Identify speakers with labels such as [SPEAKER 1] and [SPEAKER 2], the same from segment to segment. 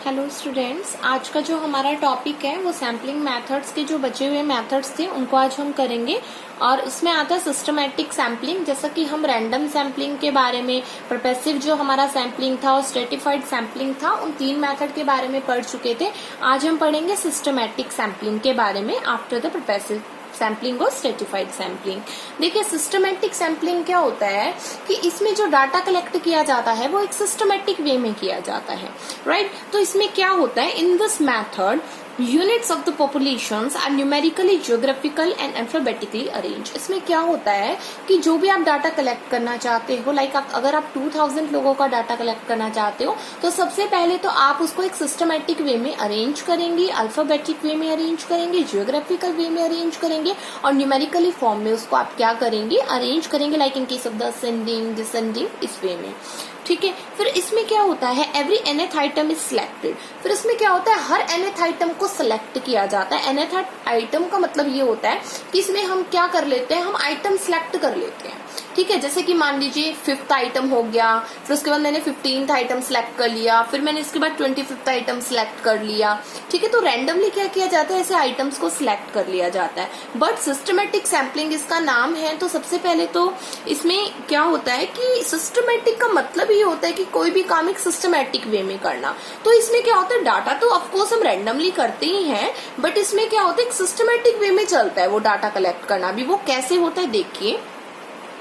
[SPEAKER 1] Hello students, आज का जो हमारा टॉपिक है वो सैम्पलिंग मेथड्स के जो बचे हुए मेथड्स थे उनको आज हम करेंगे। और उसमें आता है सिस्टमैटिक सैम्पलिंग। जैसा कि हम रैंडम सैम्पलिंग के बारे में, परपेसिव जो हमारा सैम्पलिंग था और स्ट्रेटिफाइड सैम्पलिंग था, उन तीन मेथड के बारे में पढ़ चुके थे। आज हम पढ़ेंगे सिस्टमैटिक सैम्पलिंग के बारे में आफ्टर द परपेसिव सैम्पलिंग और स्ट्रेटिफाइड सैम्पलिंग। देखिए, सिस्टमैटिक सैम्पलिंग क्या होता है कि इसमें जो डाटा कलेक्ट किया जाता है वो एक सिस्टमैटिक वे में किया जाता है, राइट। तो इसमें क्या होता है, in this method units of the populations are numerically, geographical and alphabetically arrange. इसमें क्या होता है कि जो भी आप डाटा कलेक्ट करना चाहते हो, लाइक अगर आप 2000 लोगों का डाटा कलेक्ट करना चाहते हो तो सबसे पहले तो आप उसको एक सिस्टमैटिक वे में अरेंज करेंगे, अल्फाबेटिक वे में अरेंज करेंगे, ज्योग्राफिकल वे में अरेंज करेंगे और न्यूमेरिकली फॉर्म में उसको आप क्या करेंगे, अरेंज करेंगे, like in case of the ascending, descending, इस वे में। ठीक है। फिर इसमें क्या होता है, every nth item is selected. फिर इसमें क्या होता है, हर nth आइटम को सिलेक्ट किया जाता है। nth आइटम का मतलब ये होता है कि इसमें हम क्या कर लेते हैं, हम आइटम सिलेक्ट कर लेते हैं। ठीक है। जैसे कि मान लीजिए 5th आइटम हो गया, फिर उसके बाद मैंने 15th आइटम सिलेक्ट कर लिया, फिर मैंने इसके बाद 25th आइटम सिलेक्ट कर लिया। ठीक है। तो रैंडमली क्या किया जाता है, ऐसे आइटम्स को सिलेक्ट कर लिया जाता है। बट सिस्टमैटिक सैम्पलिंग इसका नाम है। तो सबसे पहले तो इसमें क्या होता है कि सिस्टमैटिक का मतलब ये होता है कि कोई भी काम एक सिस्टमैटिक वे में करना। तो इसमें क्या होता है, डाटा तो ऑफकोर्स हम रैंडमली करते ही हैं, बट इसमें क्या होता है, एक सिस्टमैटिक वे में चलता है वो डाटा कलेक्ट करना भी। वो कैसे होता है, देखिए।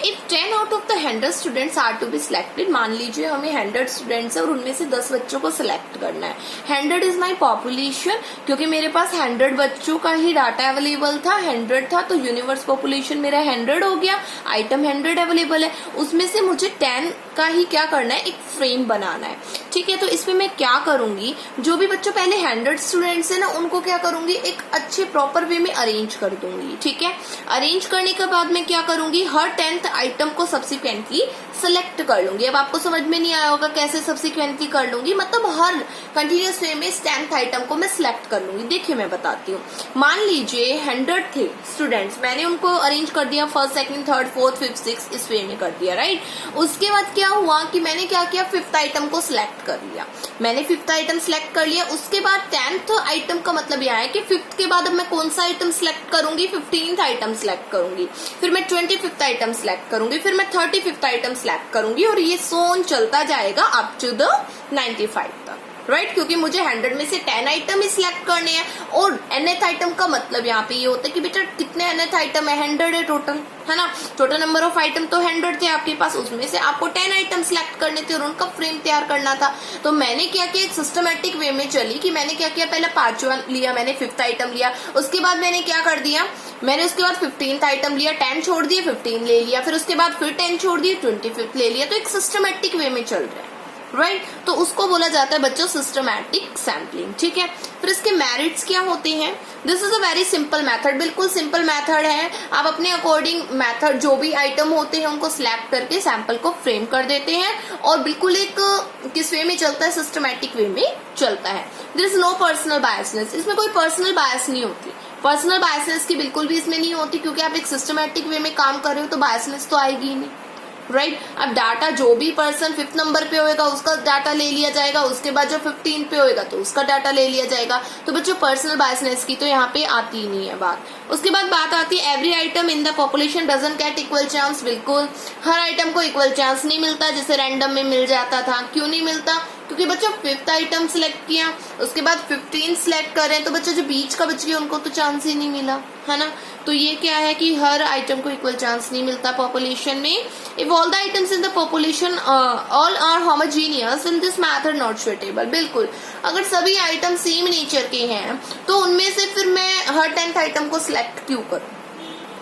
[SPEAKER 1] If 10 out of the 100 students are to be selected, मान लीजिए हमें 100 स्टूडेंट्स है और उनमें से 10 बच्चों को सिलेक्ट करना है। 100 इज माई पॉपुलेशन, क्योंकि मेरे पास 100 बच्चों का ही डाटा अवेलेबल था, 100 था, तो यूनिवर्स पॉपुलेशन मेरा 100 हो गया, आइटम 100 अवेलेबल है, उसमें से मुझे 10 का ही क्या करना है, एक फ्रेम बनाना है। ठीक है। तो इसमें मैं क्या करूंगी, जो भी बच्चों पहले 100 स्टूडेंट्स है ना, उनको क्या करूंगी, एक अच्छे प्रॉपर वे में अरेंज कर दूंगी। ठीक है। अरेंज करने के बाद मैं क्या करूंगी, हर 10th आइटम को सब्सिक्वेंटली सेलेक्ट कर लूंगी। अब आपको समझ में नहीं आया होगा कैसे सब्सिक्वेंटली कर लूंगी, मतलब हर कंटिन्यूअस वे में 10th आइटम को मैं सिलेक्ट कर लूंगी। देखिए मैं बताती हूँ। मान लीजिए 100 थे स्टूडेंट्स, मैंने उनको अरेंज कर दिया 1st, 2nd, 3rd, 4th, 5th, 6th इस वे में कर दिया, राइट। उसके बाद क्या हुआ कि मैंने क्या किया, 5th आइटम को सिलेक्ट कर लिया। मैंने 5th आइटम सिलेक्ट कर लिया। उसके बाद 10th आइटम का मतलब यह है कि 5th के बाद अब मैं कौन सा आइटम सिलेक्ट करूंगी, 15th आइटम सिलेक्ट करूंगी, फिर मैं 25th आइटम सिलेक्ट करूंगी, फिर मैं 35th आइटम सिलेक्ट करूंगी और ये सोन चलता जाएगा अप टू द 95 तक, राइट। क्योंकि मुझे 100 में से 10 आइटम ही सिलेक्ट करने हैं। और nth आइटम का मतलब यहाँ पे ये होता है कि बेटा कितने nth आइटम है, 100 है टोटल, है ना। टोटल नंबर ऑफ आइटम तो 100 थे आपके पास, उसमें से आपको 10 आइटम सिलेक्ट करने थे और उनका फ्रेम तैयार करना था। तो मैंने क्या किया, एक सिस्टमैटिक वे में चली कि मैंने क्या किया, पहले 5वां लिया, मैंने 5th आइटम लिया, उसके बाद मैंने क्या कर दिया, मैंने उसके बाद 15th आइटम लिया, 10 छोड़ दिए, 15 ले लिया, फिर उसके बाद फिर 10 छोड़ दिए, 25th ले लिया। तो एक सिस्टमैटिक वे में चल रहा है, राइट। तो उसको बोला जाता है बच्चों सिस्टमैटिक सैम्पलिंग। ठीक है। फिर इसके मेरिट्स क्या होते हैं, this is a very simple method, बिल्कुल सिंपल मेथड है। आप अपने अकॉर्डिंग मेथड जो भी आइटम होते हैं उनको सिलेक्ट करके सैंपल को फ्रेम कर देते हैं और बिल्कुल एक किस वे में चलता है, सिस्टमैटिक वे में चलता है। There is no personal biasness, इसमें कोई पर्सनल बायस नहीं होती। पर्सनल बायसनेस की बिल्कुल भी इसमें नहीं होती, क्योंकि आप एक सिस्टमैटिक वे में काम कर रहे हो तो बायसनेस तो आएगी ही नहीं, राइट। अब डाटा जो भी पर्सन 5th नंबर पे होएगा उसका डाटा ले लिया जाएगा, उसके बाद जो 15 पे होएगा तो उसका डाटा ले लिया जाएगा। तो बच्चों पर्सनल बायसनेस की तो यहाँ पे आती ही नहीं है बात। उसके बाद बात आती है every item in the population doesn't get equal chance. बिल्कुल हर आइटम को इक्वल चांस नहीं मिलता, जैसे रैंडम में मिल जाता था। क्यों नहीं मिलता, क्योंकि बच्चों 5th आइटम सिलेक्ट किया, उसके बाद 15 सिलेक्ट कर रहे हैं, तो बच्चों जो बीच का बच गया उनको तो चांस ही नहीं मिला, है ना। तो ये क्या है कि हर आइटम को इक्वल चांस नहीं मिलता पॉपुलेशन में। If all the items in the population all are homogeneous in this method not suitable. बिल्कुल अगर सभी आइटम सेम नेचर के हैं तो उनमें से फिर मैं हर 10th आइटम को सिलेक्ट क्यों करूं,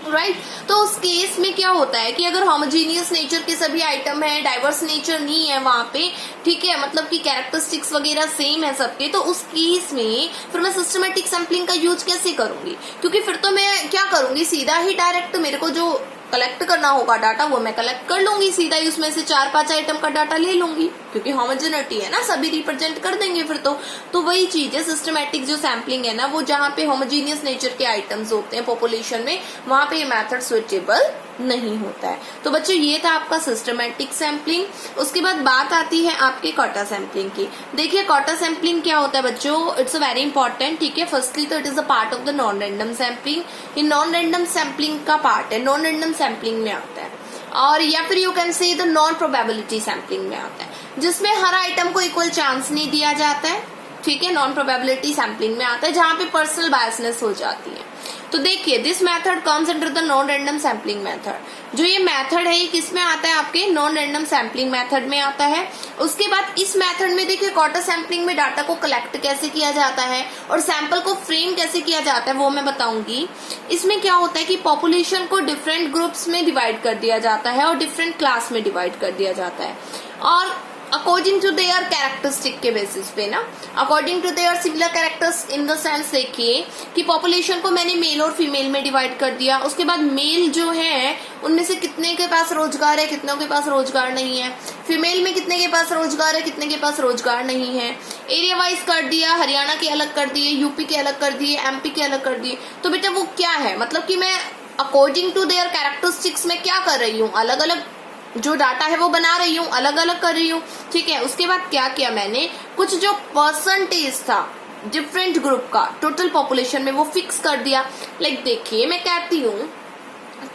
[SPEAKER 1] राइट। तो उस केस में क्या होता है कि अगर होमोजीनियस नेचर के सभी आइटम है, डाइवर्स नेचर नहीं है वहां पे, ठीक है, मतलब कि कैरेक्टरिस्टिक्स वगैरह सेम है सबके, तो उस केस में फिर मैं सिस्टमैटिक सैम्पलिंग का यूज कैसे करूंगी, क्योंकि फिर तो मैं क्या करूंगी, सीधा ही डायरेक्ट मेरे को जो कलेक्ट करना होगा डाटा वो मैं कलेक्ट कर लूंगी, सीधा ही उसमें से 4-5 आइटम का डाटा ले लूंगी, क्योंकि होमोजेनिटी है ना, सभी रिप्रेजेंट कर देंगे फिर तो वही चीज है सिस्टमैटिक जो सैम्पलिंग है ना, वो जहाँ पे होमोजीनियस नेचर के आइटम्स होते हैं पॉपुलेशन में, वहां पे ये मेथड सुइटेबल नहीं होता है। तो बच्चों ये था आपका सिस्टमैटिक सैम्पलिंग। उसके बाद बात आती है आपके कोटा सैम्पलिंग की। देखिए कोटा सैम्पलिंग क्या होता है बच्चों, इट्स अ वेरी इंपॉर्टेंट, ठीक है। फर्स्टली तो it is a part of the non random sampling. ये नॉन रैंडम सैम्पलिंग का पार्ट है, नॉन रैंडम सैम्पलिंग में आता है। और या फिर you can say the non probability sampling में आता है, जिसमें हर आइटम को इक्वल चांस नहीं दिया जाता है, ठीक है। नॉन प्रोबेबिलिटी सैम्पलिंग में आता है जहां पे पर्सनल बायसनेस हो जाती है। तो देखिए this method comes under the non random sampling method. जो ये मेथड है ये किस में आता है, आपके नॉन रैंडम सैम्पलिंग मेथड में आता है। उसके बाद इस मेथड में देखिए कोटा सैम्पलिंग में डाटा को कलेक्ट कैसे किया जाता है और सैंपल को फ्रेम कैसे किया जाता है वो मैं बताऊंगी। इसमें क्या होता है कि पॉपुलेशन को डिफरेंट ग्रुप्स में डिवाइड कर दिया जाता है और डिफरेंट क्लास में डिवाइड कर दिया जाता है, और अकॉर्डिंग टू देयर कैरेक्टरिस्टिक के बेसिस पे ना, according to their similar characters in the sense देखिए कि पॉपुलेशन को मैंने मेल और फीमेल में डिवाइड कर दिया। उसके बाद मेल जो है उनमें से कितने के पास रोजगार है, कितनों के पास रोजगार नहीं है। फीमेल में कितने के पास रोजगार है, कितने के पास रोजगार नहीं है। एरिया वाइज कर दिया, हरियाणा के अलग कर दिए, यूपी के अलग कर दिए, एमपी के अलग कर दिए। तो बेटा वो क्या है, मतलब कि मैं अकॉर्डिंग टू देयर कैरेक्टरिस्टिक्स में क्या कर रही हूँ, अलग अलग जो डाटा है वो बना रही हूँ, अलग अलग कर रही हूँ, ठीक है। उसके बाद क्या किया मैंने, कुछ जो परसेंटेज था डिफरेंट ग्रुप का टोटल पॉपुलेशन में वो फिक्स कर दिया। लाइक देखिए मैं कहती हूँ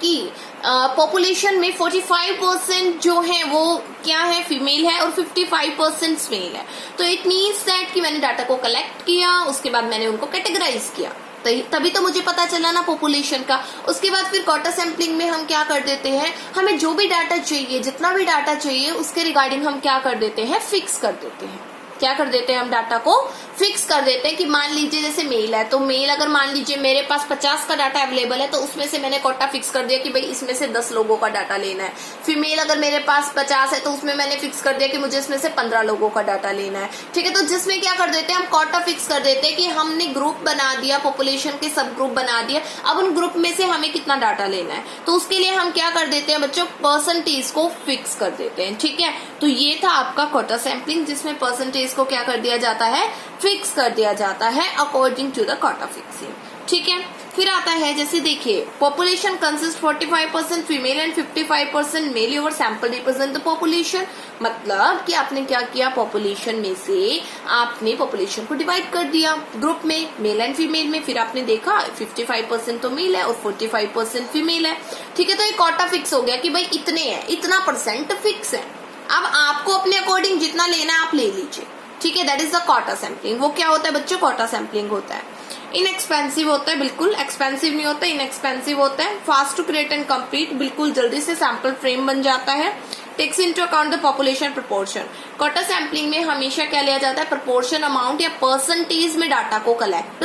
[SPEAKER 1] कि पॉपुलेशन में 45% जो है वो क्या है, फीमेल है, और 55% मेल है। तो इट मीन्स दैट कि मैंने डाटा को कलेक्ट किया, उसके बाद मैंने उनको कैटेगराइज किया, तभी तो मुझे पता चला ना पॉपुलेशन का। उसके बाद फिर कोटा सैम्पलिंग में हम क्या कर देते हैं, हमें जो भी डाटा चाहिए, जितना भी डाटा चाहिए उसके रिगार्डिंग हम क्या कर देते हैं, फिक्स कर देते हैं। क्या कर देते हैं, हम डाटा को फिक्स कर देते हैं कि मान लीजिए जैसे मेल है, तो मेल अगर मान लीजिए मेरे पास 50 का डाटा अवेलेबल है तो उसमें से मैंने कोटा फिक्स कर दिया कि भाई इसमें से 10 लोगों का डाटा लेना है। फीमेल अगर मेरे पास 50 है तो उसमें मैंने फिक्स कर दिया कि मुझे इसमें से 15 लोगों का डाटा लेना है, ठीक है। तो जिसमें क्या कर देते हैं, हम कोटा फिक्स कर देते हैं कि हमने ग्रुप बना दिया, पॉपुलेशन के सब ग्रुप बना दिया, अब उन ग्रुप में से हमें कितना डाटा लेना है, तो उसके लिए हम क्या कर देते हैं बच्चों, परसेंटेज को फिक्स कर देते हैं, ठीक है। तो ये था आपका कोटा सैम्पलिंग, जिसमें परसेंटेज को क्या कर दिया जाता है, फिक्स कर दिया जाता है according to the quota fixing, ठीक है। फिर आता है जैसे देखिए population consist 45% female and 55% male, your sample represent the population. मतलब कि आपने क्या किया, पॉपुलेशन में से आपने पॉपुलेशन को डिवाइड कर दिया ग्रुप में, मेल एंड फीमेल में। फिर आपने देखा 55% तो मेल है और 45% फीमेल है, ठीक है। तो ये कोटा फिक्स हो गया कि भाई इतने हैं, इतना परसेंट फिक्स है। अब आपको अपने अकॉर्डिंग जितना लेना है आप ले लीजिए, ठीक है। That is the quota sampling. वो क्या होता है बच्चों, कोटा सैम्पलिंग होता है। इनएक्सपेंसिव होता है, बिल्कुल एक्सपेंसिव नहीं होता, इनएक्सपेंसिव होता है। Fast to create and complete, बिल्कुल जल्दी से सैंपल फ्रेम बन जाता है। Takes into account the population proportion. Quota sampling में हमेशा क्या लिया जाता है, प्रोपोर्शन अमाउंट या परसेंटेज में डाटा को कलेक्ट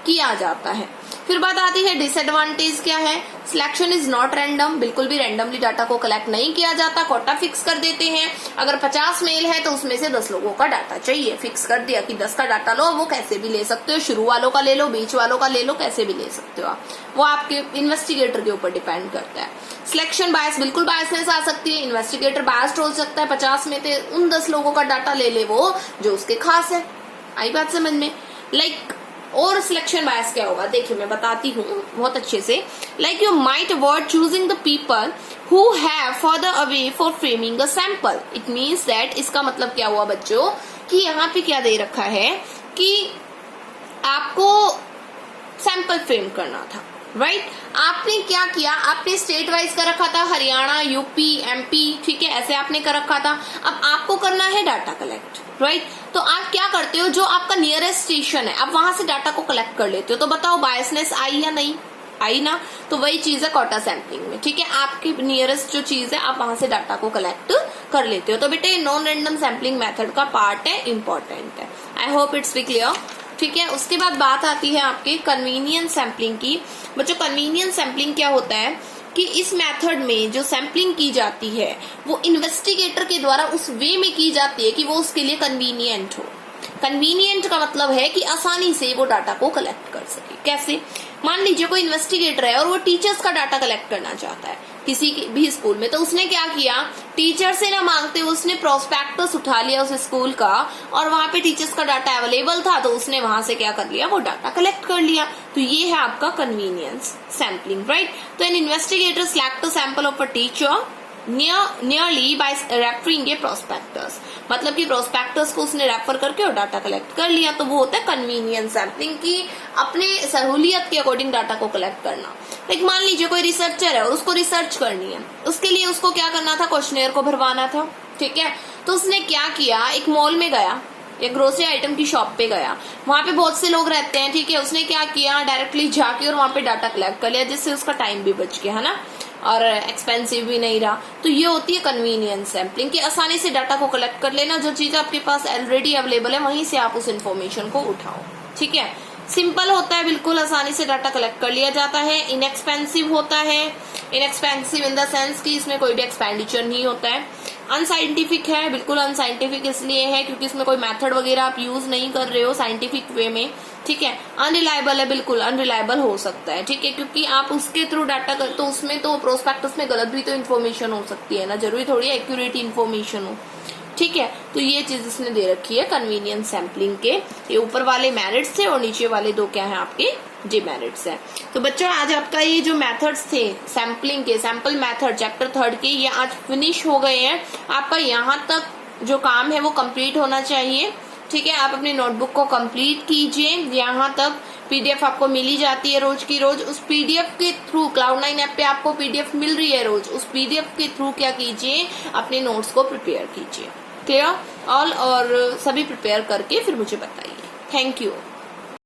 [SPEAKER 1] किया जाता है। फिर बात आती है डिसएडवांटेज क्या है, सिलेक्शन इज नॉट रैंडम, बिल्कुल भी रैंडमली डाटा को कलेक्ट नहीं किया जाता। कोटा फिक्स कर देते हैं, अगर 50 मेल है तो उसमें से 10 लोगों का डाटा चाहिए, फिक्स कर दिया कि 10 का डाटा लो। वो कैसे भी ले सकते हो, शुरू वालों का ले लो, बीच वालों का ले लो, कैसे भी ले सकते हो आप, वो आपके इन्वेस्टिगेटर के ऊपर डिपेंड करता है। सिलेक्शन बायस, बिल्कुल बायसनेस आ सकती है, इन्वेस्टिगेटर बायस्ड हो सकता है, 50 में से उन 10 लोगों का डाटा ले ले वो जो उसके खास है। आई बात समझ में। लाइक और सिलेक्शन बायस क्या होगा, देखिए मैं बताती हूँ बहुत अच्छे से। Like you might avoid choosing the people who have further away for framing a sample. It means that, इसका मतलब क्या हुआ बच्चों कि यहाँ पे क्या दे रखा है कि आपको सैंपल फ्रेम करना था, राइट। आपने क्या किया, आपने स्टेट वाइज कर रखा था, हरियाणा, यूपी, एमपी, ठीक है, ऐसे आपने कर रखा था। अब आपको करना है डाटा कलेक्ट, राइट। तो आप क्या करते हो, जो आपका नियरेस्ट स्टेशन है आप वहां से डाटा को कलेक्ट कर लेते हो। तो बताओ बायसनेस आई या नहीं आई ना। तो वही चीज है कोटा सैम्पलिंग में, ठीक है। आपकी नियरेस्ट जो चीज है आप वहां से डाटा को कलेक्ट कर लेते हो। तो बेटे ये नॉन रैंडम सैम्पलिंग मेथड का पार्ट है, इंपॉर्टेंट है। I hope it's be clear, ठीक है। उसके बाद बात आती है आपके कन्वीनियंस सैम्पलिंग की। बच्चों कन्वीनियंस सैम्पलिंग क्या होता है कि इस मेथड में जो सैम्पलिंग की जाती है वो इन्वेस्टिगेटर के द्वारा उस वे में की जाती है कि वो उसके लिए कन्वीनियंट हो। कन्वीनियंट का मतलब है कि आसानी से वो डाटा को कलेक्ट कर सके। कैसे, मान लीजिए कोई इन्वेस्टिगेटर है और वो टीचर्स का डाटा कलेक्ट करना चाहता है, किसी भी स्कूल में। तो उसने क्या किया, टीचर से ना मांगते हुए उसने प्रोस्पेक्टस उठा लिया उस स्कूल का, और वहां पे टीचर्स का डाटा अवेलेबल था, तो उसने वहां से क्या कर लिया, वो डाटा कलेक्ट कर लिया। तो ये है आपका कन्वीनियंस सैम्पलिंग, राइट। तो an investigator select a sample of a teacher nearly by referring a prospectus, मतलब कि प्रोस्पेक्टस को उसने रेफर करके और डाटा कलेक्ट कर लिया। तो वो होता है कन्वीनियंस सैम्पलिंग की अपने सहूलियत के अकॉर्डिंग डाटा को कलेक्ट करना। एक मान लीजिए कोई रिसर्चर है और उसको रिसर्च करनी है, उसके लिए उसको क्या करना था, क्वेश्चनेयर को भरवाना था, ठीक है। तो उसने क्या किया, एक मॉल में गया, एक ग्रोसरी आइटम की शॉप पे गया, वहां पे बहुत से लोग रहते हैं, ठीक है। उसने क्या किया, डायरेक्टली जाके और वहां पे डाटा कलेक्ट कर लिया, जिससे उसका टाइम भी बच गया, है ना, और एक्सपेंसिव भी नहीं रहा। तो ये होती है कन्वीनियंस सैम्पलिंग की आसानी से डाटा को कलेक्ट कर लेना, जो चीज आपके पास ऑलरेडी अवेलेबल है वहीं से आप उस इन्फॉर्मेशन को उठाओ, ठीक है। सिंपल होता है, बिल्कुल आसानी से डाटा कलेक्ट कर लिया जाता है। इनएक्सपेंसिव होता है, इनएक्सपेंसिव इन द सेंस कि इसमें कोई भी एक्सपेंडिचर नहीं होता है। अनसाइंटिफिक है, बिल्कुल अनसाइंटिफिक इसलिए है क्योंकि इसमें कोई मेथड वगैरह आप यूज नहीं कर रहे हो साइंटिफिक वे में, ठीक है। अनरिलायबल है, बिल्कुल अनरिलायबल हो सकता है, ठीक है, क्योंकि आप उसके थ्रू डाटा कर, तो उसमें तो प्रोस्पेक्टस में गलत भी तो इन्फॉर्मेशन हो सकती है ना, जरूरी थोड़ी एक्यूरेट इन्फॉर्मेशन हो, ठीक है। तो ये चीज इसने दे रखी है कन्वीनियंस सैम्पलिंग के, ये ऊपर वाले मेरिट्स थे और नीचे वाले दो क्या है आपके डिमेरिट्स है। तो बच्चों आज आपका ये जो मेथड्स थे सैम्पलिंग के, सैम्पल मेथड चैप्टर 3 के, ये आज फिनिश हो गए हैं। आपका यहाँ तक जो काम है वो कंप्लीट होना चाहिए, ठीक है। आप अपनी नोटबुक को कंप्लीट कीजिए, यहाँ तक पीडीएफ आपको मिली जाती है रोज की रोज। उस पीडीएफ के थ्रू Cloud9 ऐप पे आपको पीडीएफ मिल रही है रोज, उस पीडीएफ के थ्रू क्या कीजिए, अपने नोट्स को प्रिपेयर कीजिए, क्लियर ऑल, और सभी प्रिपेयर करके फिर मुझे बताइए। Thank you.